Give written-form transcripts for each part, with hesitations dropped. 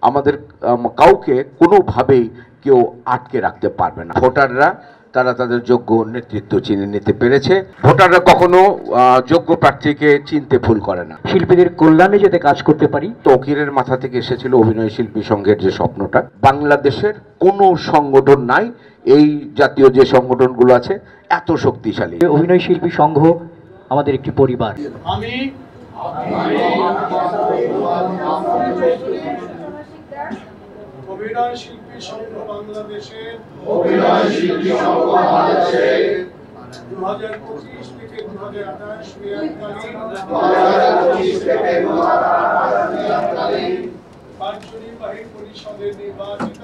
আমাদের কাউকে কোনোভাবেই কেউ আটকে রাখতে পারবে না। ভোটাররা তারা তাদের যোগ্য নেতৃত্ব চিনে নিতে পেরেছে। ভোটাররা কখনো যোগ্য প্রার্থীকে চিনতে ভুল করে না। শিল্পীদের কল্যাণে যাতে কাজ করতে পারি। তৌকিরের মাথা থেকে এসেছিল অভিনয় শিল্পী সংঘের যে স্বপ্নটা। বাংলাদেশের কোনো সংগঠন নাই এই জাতীয় যে সংগঠনগুলো আছে এত শক্তিশালী। অভিনয় শিল্পী সংঘ আমাদের একটি পরিবার। আমি অভিনয় শিল্পী সংঘ বাংলাদেশের 2025 থেকে 2028 মেয়াদকালীন কার্যনির্বাহী পরিষদের নির্বাচিত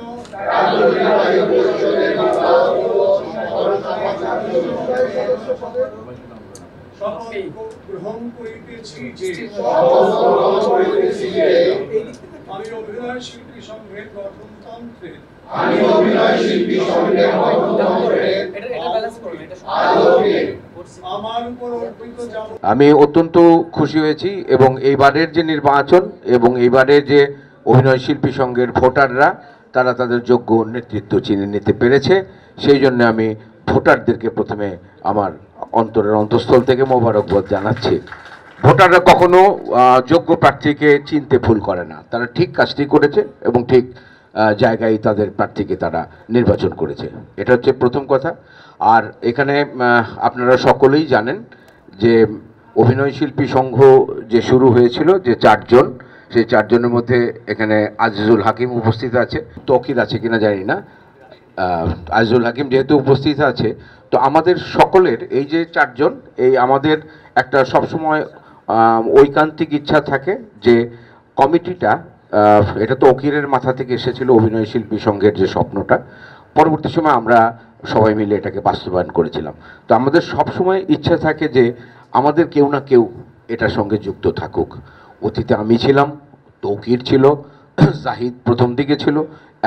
শপথ গ্রহণ করিতেছি যে আমি অভিনয় শিল্পী সংঘের গঠনতন্ত্রে আমার উপর অর্পিত আমি অত্যন্ত খুশি হয়েছি এবং এইবারের যে নির্বাচন এবং এইবারের যে অভিনয় শিল্পী সংঘের ভোটাররা তারা তাদের যোগ্য নেতৃত্ব চিনে নিতে পেরেছে। সেই জন্য আমি ভোটারদেরকে প্রথমে আমার অন্তরের অন্তঃস্থল থেকে মোবারকবাদ জানাচ্ছি। ভোটাররা কখনো যোগ্য প্রার্থীকে চিনতে ভুল করে না, তারা ঠিক কাজটি করেছে এবং ঠিক জায়গায় তাদের প্রার্থীকে তারা নির্বাচন করেছে। এটা হচ্ছে প্রথম কথা। আর এখানে আপনারা সকলেই জানেন যে অভিনয় শিল্পী সংঘ যে শুরু হয়েছিল যে 4 জন, সেই 4 জনের মধ্যে এখানে আজিজুল হাকিম উপস্থিত আছে, তৌকির আছে কিনা জানি না। আজিজুল হাকিম যেহেতু উপস্থিত আছে, তো আমাদের সকলের এই যে 4 জন, এই আমাদের একটা সবসময় ঐকান্তিক ইচ্ছা থাকে যে কমিটিটা, এটা তৌকিরের মাথা থেকে এসেছিল অভিনয় শিল্পী সংঘের যে স্বপ্নটা, পরবর্তী সময় আমরা সবাই মিলে এটাকে বাস্তবায়ন করেছিলাম। তো আমাদের সবসময় ইচ্ছা থাকে যে আমাদের কেউ না কেউ এটার সঙ্গে যুক্ত থাকুক। অতীতে আমি ছিলাম, তৌকির ছিল, জাহিদ প্রথম দিকে ছিল,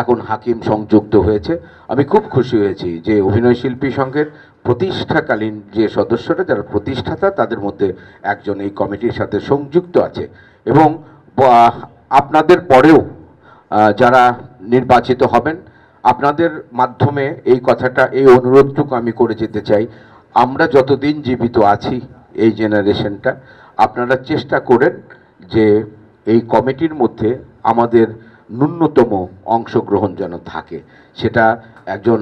এখন হাকিম সংযুক্ত হয়েছে। আমি খুব খুশি হয়েছি যে অভিনয় শিল্পী সংঘের প্রতিষ্ঠাকালীন যে সদস্যরা, যারা প্রতিষ্ঠাতা, তাদের মধ্যে একজন এই কমিটির সাথে সংযুক্ত আছে। এবং আপনাদের পরেও যারা নির্বাচিত হবেন, আপনাদের মাধ্যমে এই কথাটা, এই অনুরোধটুকু আমি করে যেতে চাই, আমরা যতদিন জীবিত আছি এই জেনারেশনটা, আপনারা চেষ্টা করেন যে এই কমিটির মধ্যে আমাদের ন্যূনতম অংশগ্রহণ যেন থাকে। সেটা একজন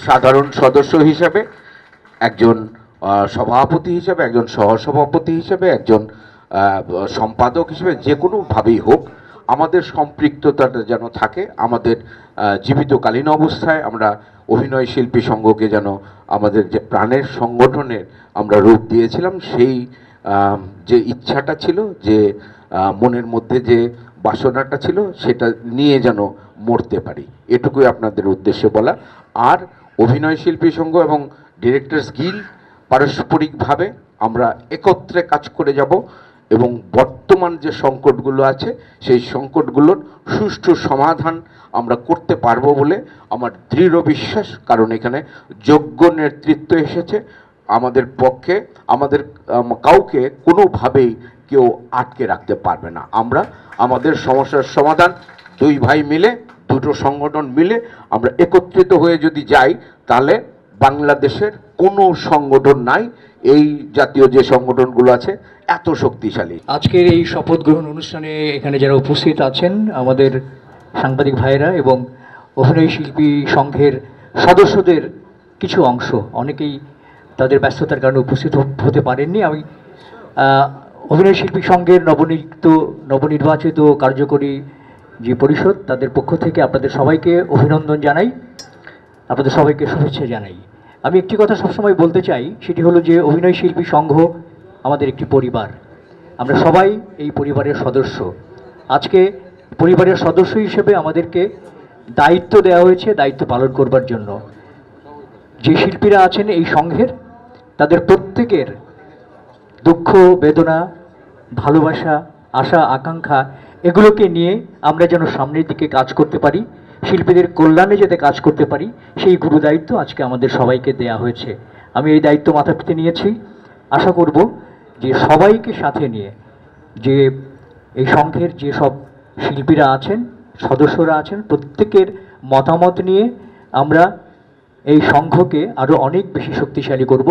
সাধারণ সদস্য হিসাবে, একজন সভাপতি হিসাবে, একজন সহসভাপতি হিসাবে, একজন সম্পাদক হিসেবে, যে কোনোভাবেই হোক আমাদের সম্পৃক্ততাটা যেন থাকে। আমাদের জীবিতকালীন অবস্থায় আমরা অভিনয় শিল্পী সংঘকে যেন আমাদের যে প্রাণের সংগঠনের আমরা রূপ দিয়েছিলাম, সেই যে ইচ্ছাটা ছিল, যে মনের মধ্যে যে বাসনাটা ছিল, সেটা নিয়ে যেন মরতে পারি, এটুকুই আপনাদের উদ্দেশ্যে বলা। আর অভিনয় শিল্পী সংঘ এবং ডিরেক্টরস গিল্ড পারস্পরিকভাবে আমরা একত্রে কাজ করে যাব এবং বর্তমান যে সংকটগুলো আছে সেই সংকটগুলোর সুষ্ঠু সমাধান আমরা করতে পারবো বলে আমার দৃঢ় বিশ্বাস। কারণ এখানে যোগ্য নেতৃত্ব এসেছে আমাদের পক্ষে, আমাদের কাউকে কোনোভাবেই কেউ আটকে রাখতে পারবে না। আমরা আমাদের সমস্যার সমাধান 2 ভাই মিলে, 2টো সংগঠন মিলে আমরা একত্রিত হয়ে যদি যাই, তাহলে বাংলাদেশের কোনো সংগঠন নাই এই জাতীয় যে সংগঠনগুলো আছে এত শক্তিশালী। আজকের এই শপথ গ্রহণ অনুষ্ঠানে এখানে যারা উপস্থিত আছেন, আমাদের সাংবাদিক ভাইরা এবং অভিনয় শিল্পী সংঘের সদস্যদের কিছু অংশ, অনেকেই তাদের ব্যস্ততার কারণে উপস্থিত হতে পারেননি। আমি অভিনয় শিল্পী সংঘের নবনির্বাচিত কার্যকরী যে পরিষদ, তাদের পক্ষ থেকে আপনাদের সবাইকে অভিনন্দন জানাই, আপনাদের সবাইকে শুভেচ্ছা জানাই। আমি একটি কথা সবসময় বলতে চাই, সেটি হলো যে অভিনয় শিল্পী সংঘ আমাদের একটি পরিবার। আমরা সবাই এই পরিবারের সদস্য। আজকে পরিবারের সদস্য হিসেবে আমাদেরকে দায়িত্ব দেওয়া হয়েছে, দায়িত্ব পালন করবার জন্য। যে শিল্পীরা আছেন এই সংঘের, তাদের প্রত্যেকের দুঃখ, বেদনা, ভালোবাসা, আশা, আকাঙ্ক্ষা, এগুলোকে নিয়ে আমরা যেন সামনের দিকে কাজ করতে পারি, শিল্পীদের কল্যাণে যাতে কাজ করতে পারি, সেই গুরু দায়িত্ব আজকে আমাদের সবাইকে দেয়া হয়েছে। আমি এই দায়িত্ব মাথা পেতে নিয়েছি। আশা করব যে সবাইকে সাথে নিয়ে, যে এই সংঘের যে সব শিল্পীরা আছেন, সদস্যরা আছেন, প্রত্যেকের মতামত নিয়ে আমরা এই সংঘকে আরও অনেক বেশি শক্তিশালী করব।